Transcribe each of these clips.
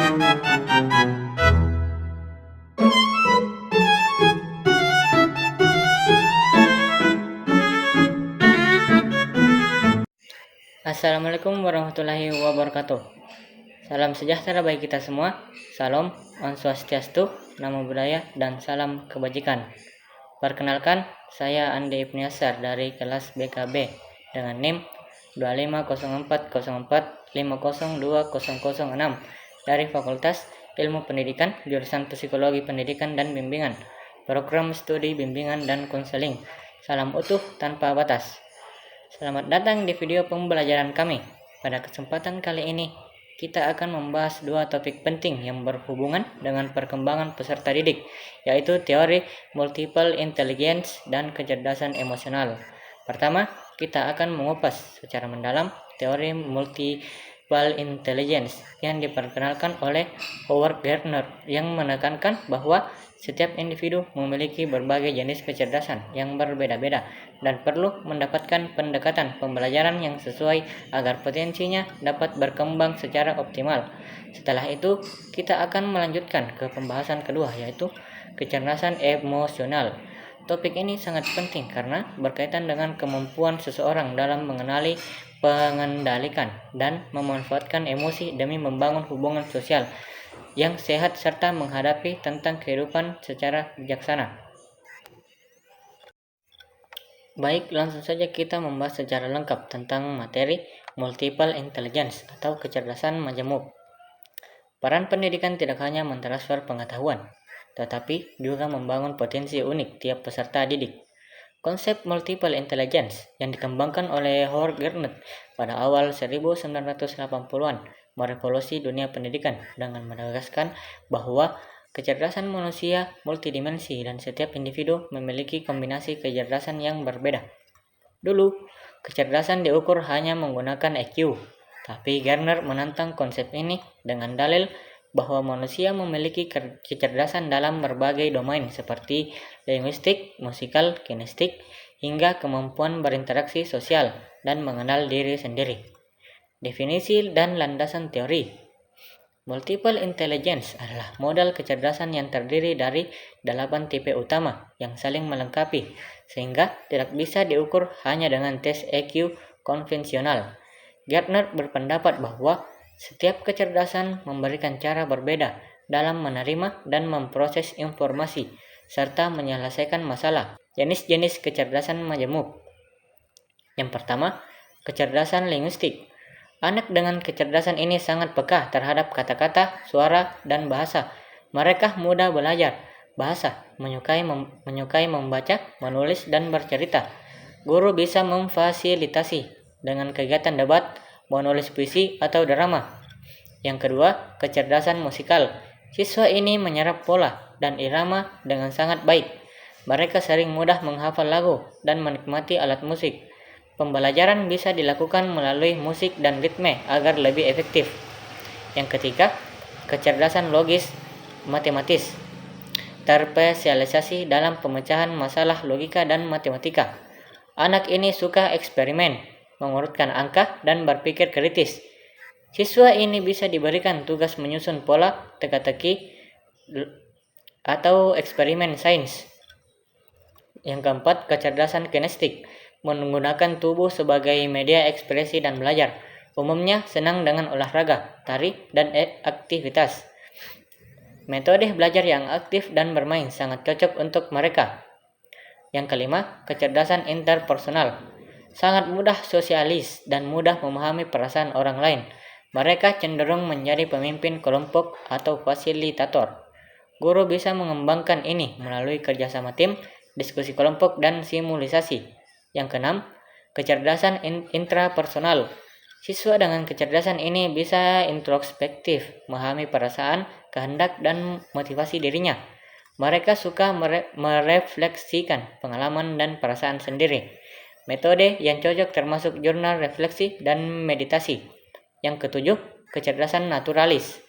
Assalamualaikum warahmatullahi wabarakatuh. Salam sejahtera bagi kita semua. Salam, Om Swastiastu, Namo Buddhaya, dan salam kebajikan. Perkenalkan, saya Andi Ibniasar dari kelas BKB dengan NIM 250404502006 dari Fakultas Ilmu Pendidikan, jurusan Psikologi Pendidikan dan Bimbingan, program studi bimbingan dan konseling. Salam utuh tanpa batas. Selamat datang di video pembelajaran kami. Pada kesempatan kali ini, kita akan membahas dua topik penting yang berhubungan dengan perkembangan peserta didik, yaitu teori multiple intelligence dan kecerdasan emosional. Pertama, kita akan mengupas secara mendalam teori multiple intelligence yang diperkenalkan oleh Howard Gardner, yang menekankan bahwa setiap individu memiliki berbagai jenis kecerdasan yang berbeda-beda dan perlu mendapatkan pendekatan pembelajaran yang sesuai agar potensinya dapat berkembang secara optimal. Setelah itu, kita akan melanjutkan ke pembahasan kedua, yaitu kecerdasan emosional. Topik ini sangat penting karena berkaitan dengan kemampuan seseorang dalam mengenali, mengendalikan, dan memanfaatkan emosi demi membangun hubungan sosial yang sehat serta menghadapi tentang kehidupan secara bijaksana. Baik, langsung saja kita membahas secara lengkap tentang materi multiple intelligence atau kecerdasan majemuk. Peran pendidikan tidak hanya mentransfer pengetahuan, tetapi juga membangun potensi unik tiap peserta didik. Konsep multiple intelligence yang dikembangkan oleh Howard Gardner pada awal 1980-an merevolusi dunia pendidikan dengan menegaskan bahwa kecerdasan manusia multidimensi dan setiap individu memiliki kombinasi kecerdasan yang berbeda. Dulu, kecerdasan diukur hanya menggunakan IQ, tapi Gardner menantang konsep ini dengan dalil bahwa manusia memiliki kecerdasan dalam berbagai domain seperti linguistik, musikal, kinestik, hingga kemampuan berinteraksi sosial dan mengenal diri sendiri. Definisi dan landasan teori. Multiple intelligence adalah model kecerdasan yang terdiri dari 8 tipe utama yang saling melengkapi, sehingga tidak bisa diukur hanya dengan tes IQ konvensional. Gardner berpendapat bahwa setiap kecerdasan memberikan cara berbeda dalam menerima dan memproses informasi, serta menyelesaikan masalah. Jenis-jenis kecerdasan majemuk. Yang pertama, kecerdasan linguistik. Anak dengan kecerdasan ini sangat peka terhadap kata-kata, suara, dan bahasa. Mereka mudah belajar bahasa, menyukai membaca, menulis, dan bercerita. Guru bisa memfasilitasi dengan kegiatan debat, menulis puisi, atau drama. Yang kedua, kecerdasan musikal. Siswa ini menyerap pola dan irama dengan sangat baik. Mereka sering mudah menghafal lagu dan menikmati alat musik. Pembelajaran bisa dilakukan melalui musik dan ritme agar lebih efektif. Yang ketiga, kecerdasan logis matematis. Terspesialisasi dalam pemecahan masalah logika dan matematika. Anak ini suka eksperimen, mengurutkan angka, dan berpikir kritis. Siswa ini bisa diberikan tugas menyusun pola, teka-teki, atau eksperimen sains. Yang keempat, kecerdasan kinestik. Menggunakan tubuh sebagai media ekspresi dan belajar. Umumnya senang dengan olahraga, tari, dan aktivitas. Metode belajar yang aktif dan bermain sangat cocok untuk mereka. Yang kelima, kecerdasan interpersonal. Sangat mudah sosialis dan mudah memahami perasaan orang lain. Mereka cenderung menjadi pemimpin kelompok atau fasilitator. Guru bisa mengembangkan ini melalui kerjasama tim, diskusi kelompok, dan simulasi. Yang keenam, kecerdasan intrapersonal. Siswa dengan kecerdasan ini bisa introspektif, memahami perasaan, kehendak, dan motivasi dirinya. Mereka suka merefleksikan pengalaman dan perasaan sendiri. Metode yang cocok termasuk jurnal refleksi dan meditasi. Yang ketujuh, kecerdasan naturalis.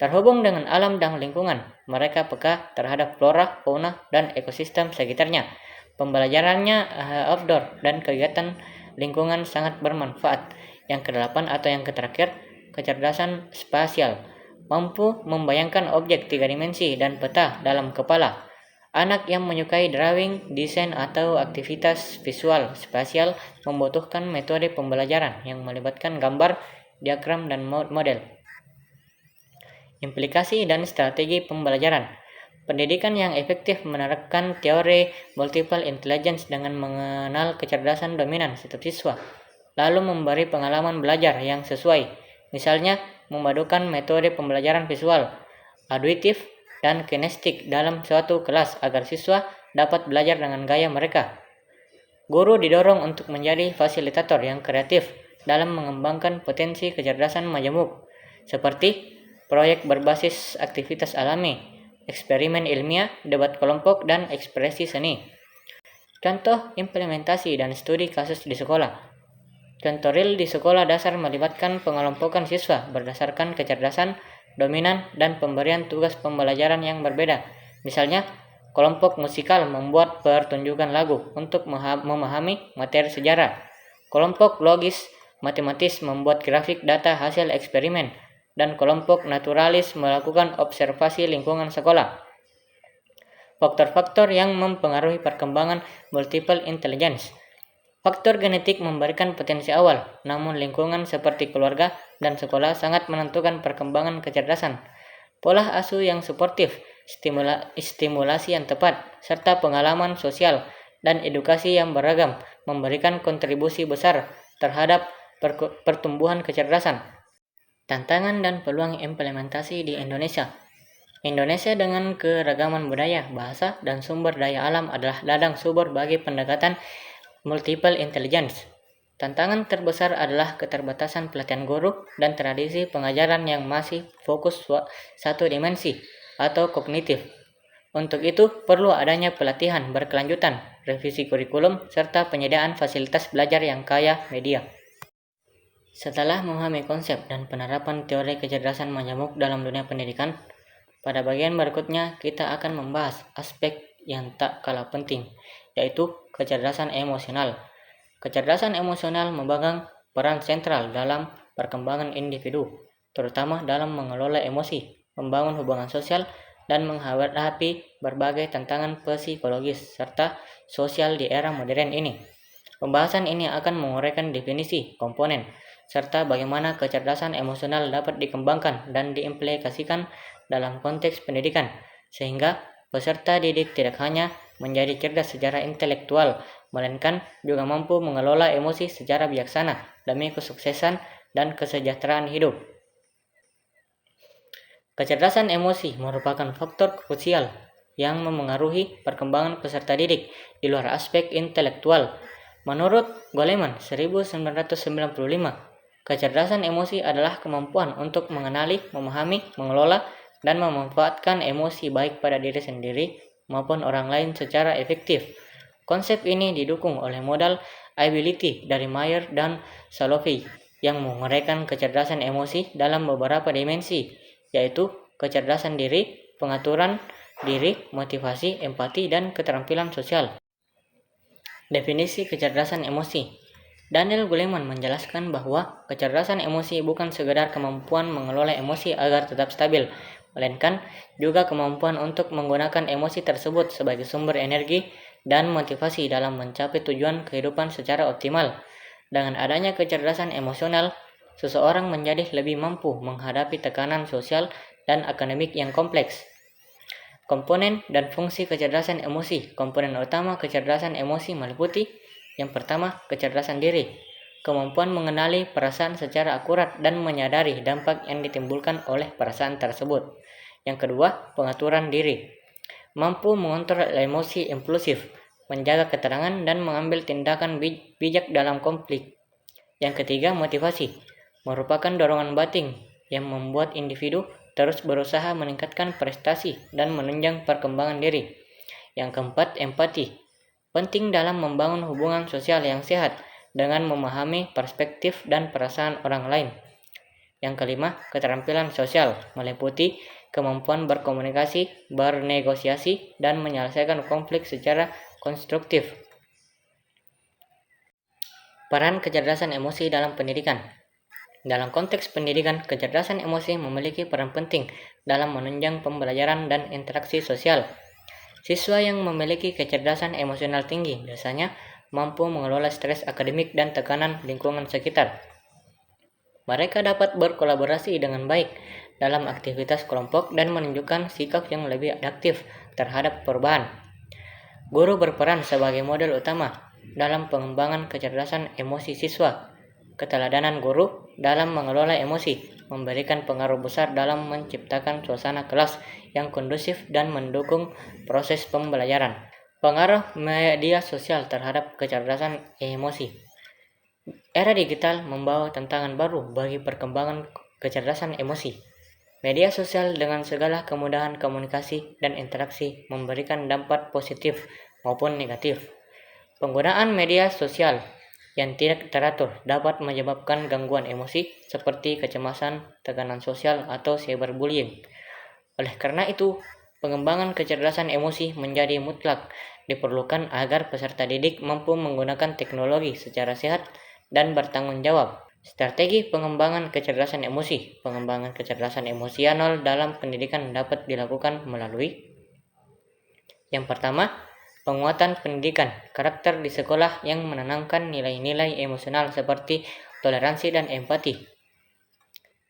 Terhubung dengan alam dan lingkungan, mereka peka terhadap flora, fauna, dan ekosistem sekitarnya. Pembelajarannya outdoor dan kegiatan lingkungan sangat bermanfaat. Yang kedelapan atau yang terakhir, kecerdasan spasial. mampu membayangkan objek 3 dimensi dan peta dalam kepala. Anak yang menyukai drawing, desain, atau aktivitas visual spasial membutuhkan metode pembelajaran yang melibatkan gambar, diagram, dan model. Implikasi dan strategi pembelajaran. Pendidikan yang efektif menerapkan teori multiple intelligence dengan mengenal kecerdasan dominan setiap siswa, lalu memberi pengalaman belajar yang sesuai. Misalnya, memadukan metode pembelajaran visual, auditif, dan kinestik dalam suatu kelas agar siswa dapat belajar dengan gaya mereka. Guru didorong untuk menjadi fasilitator yang kreatif dalam mengembangkan potensi kecerdasan majemuk, seperti proyek berbasis aktivitas alami, eksperimen ilmiah, debat kelompok, dan ekspresi seni. Contoh implementasi dan studi kasus di sekolah. Contoh real di sekolah dasar melibatkan pengelompokan siswa berdasarkan kecerdasan, dominan, dan pemberian tugas pembelajaran yang berbeda. Misalnya, kelompok musikal membuat pertunjukan lagu untuk memahami materi sejarah. Kelompok logis matematis membuat grafik data hasil eksperimen, dan kelompok naturalis melakukan observasi lingkungan sekolah. Faktor-faktor yang mempengaruhi perkembangan multiple intelligence. Faktor genetik memberikan potensi awal, namun lingkungan seperti keluarga dan sekolah sangat menentukan perkembangan kecerdasan. Pola asuh yang suportif, stimulasi yang tepat, serta pengalaman sosial dan edukasi yang beragam memberikan kontribusi besar terhadap pertumbuhan kecerdasan. Tantangan dan peluang implementasi di Indonesia. Indonesia dengan keragaman budaya, bahasa, dan sumber daya alam adalah ladang subur bagi pendekatan multiple intelligence. Tantangan terbesar adalah keterbatasan pelatihan guru dan tradisi pengajaran yang masih fokus satu dimensi atau kognitif. Untuk itu, perlu adanya pelatihan berkelanjutan, revisi kurikulum, serta penyediaan fasilitas belajar yang kaya media. Setelah memahami konsep dan penerapan teori kecerdasan majemuk dalam dunia pendidikan, pada bagian berikutnya kita akan membahas aspek yang tak kalah penting, yaitu kecerdasan emosional. Kecerdasan emosional memegang peran sentral dalam perkembangan individu, terutama dalam mengelola emosi, membangun hubungan sosial, dan menghadapi berbagai tantangan psikologis serta sosial di era modern ini. Pembahasan ini akan menguraikan definisi, komponen, serta bagaimana kecerdasan emosional dapat dikembangkan dan diimplikasikan dalam konteks pendidikan, sehingga peserta didik tidak hanya menjadi cerdas secara intelektual, melainkan juga mampu mengelola emosi secara bijaksana demi kesuksesan dan kesejahteraan hidup. Kecerdasan emosi merupakan faktor krusial yang memengaruhi perkembangan peserta didik di luar aspek intelektual. Menurut Goleman 1995, kecerdasan emosi adalah kemampuan untuk mengenali, memahami, mengelola, dan memanfaatkan emosi baik pada diri sendiri maupun orang lain secara efektif. Konsep ini didukung oleh modal ability dari Mayer dan Salovey yang menguraikan kecerdasan emosi dalam beberapa dimensi, yaitu kecerdasan diri, pengaturan diri, motivasi, empati, dan keterampilan sosial. Definisi kecerdasan emosi. Daniel Goleman menjelaskan bahwa kecerdasan emosi bukan sekedar kemampuan mengelola emosi agar tetap stabil, melainkan juga kemampuan untuk menggunakan emosi tersebut sebagai sumber energi dan motivasi dalam mencapai tujuan kehidupan secara optimal. Dengan adanya kecerdasan emosional, seseorang menjadi lebih mampu menghadapi tekanan sosial dan akademik yang kompleks. Komponen dan fungsi kecerdasan emosi. Komponen utama kecerdasan emosi meliputi: yang pertama, kecerdasan diri, kemampuan mengenali perasaan secara akurat dan menyadari dampak yang ditimbulkan oleh perasaan tersebut. Yang kedua, pengaturan diri, mampu mengontrol emosi impulsif, menjaga keterangan, dan mengambil tindakan bijak dalam konflik. Yang ketiga, motivasi, merupakan dorongan batin yang membuat individu terus berusaha meningkatkan prestasi dan menunjang perkembangan diri. Yang keempat, empati, penting dalam membangun hubungan sosial yang sehat dengan memahami perspektif dan perasaan orang lain. Yang kelima, keterampilan sosial, meliputi kemampuan berkomunikasi, bernegosiasi, dan menyelesaikan konflik secara konstruktif. Peran kecerdasan emosi dalam pendidikan. Dalam konteks pendidikan, kecerdasan emosi memiliki peran penting dalam menunjang pembelajaran dan interaksi sosial. Siswa yang memiliki kecerdasan emosional tinggi biasanya mampu mengelola stres akademik dan tekanan lingkungan sekitar. Mereka dapat berkolaborasi dengan baik dalam aktivitas kelompok dan menunjukkan sikap yang lebih adaptif terhadap perubahan. Guru berperan sebagai model utama dalam pengembangan kecerdasan emosi siswa. Keteladanan guru dalam mengelola emosi memberikan pengaruh besar dalam menciptakan suasana kelas yang kondusif dan mendukung proses pembelajaran. Pengaruh media sosial terhadap kecerdasan emosi. Era digital membawa tantangan baru bagi perkembangan kecerdasan emosi. Media sosial dengan segala kemudahan komunikasi dan interaksi memberikan dampak positif maupun negatif. Penggunaan media sosial yang tidak teratur dapat menyebabkan gangguan emosi seperti kecemasan, tekanan sosial, atau cyberbullying. Oleh karena itu, pengembangan kecerdasan emosi menjadi mutlak diperlukan agar peserta didik mampu menggunakan teknologi secara sehat dan bertanggung jawab. Strategi pengembangan kecerdasan emosi. Pengembangan kecerdasan emosional dalam pendidikan dapat dilakukan melalui yang pertama, penguatan pendidikan karakter di sekolah yang menanamkan nilai-nilai emosional seperti toleransi dan empati.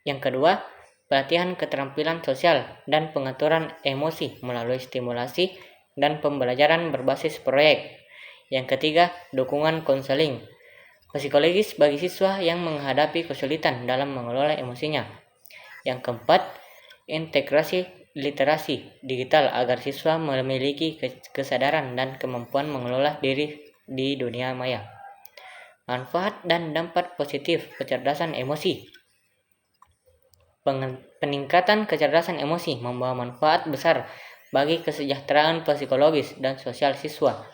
Yang kedua, pelatihan keterampilan sosial dan pengaturan emosi melalui stimulasi dan pembelajaran berbasis proyek. Yang ketiga, dukungan konseling psikologis bagi siswa yang menghadapi kesulitan dalam mengelola emosinya. Yang keempat, integrasi literasi digital agar siswa memiliki kesadaran dan kemampuan mengelola diri di dunia maya. Manfaat dan dampak positif kecerdasan emosi. Peningkatan kecerdasan emosi membawa manfaat besar bagi kesejahteraan psikologis dan sosial siswa.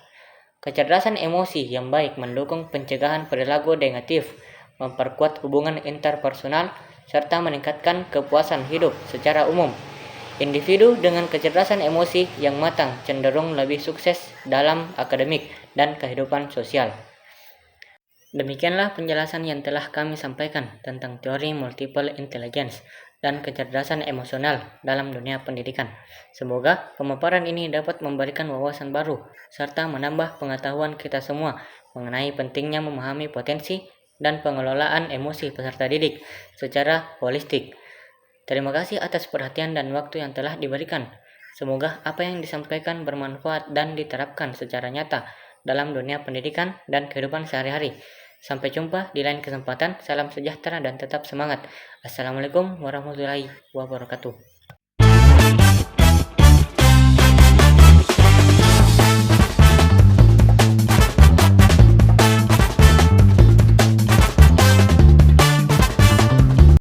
Kecerdasan emosi yang baik mendukung pencegahan perilaku negatif, memperkuat hubungan interpersonal, serta meningkatkan kepuasan hidup secara umum. Individu dengan kecerdasan emosi yang matang cenderung lebih sukses dalam akademik dan kehidupan sosial. Demikianlah penjelasan yang telah kami sampaikan tentang teori multiple intelligence dan kecerdasan emosional dalam dunia pendidikan. Semoga pemaparan ini dapat memberikan wawasan baru serta menambah pengetahuan kita semua mengenai pentingnya memahami potensi dan pengelolaan emosi peserta didik secara holistik. Terima kasih atas perhatian dan waktu yang telah diberikan. Semoga apa yang disampaikan bermanfaat dan diterapkan secara nyata dalam dunia pendidikan dan kehidupan sehari-hari. Sampai jumpa di lain kesempatan. Salam sejahtera dan tetap semangat. Assalamualaikum warahmatullahi wabarakatuh.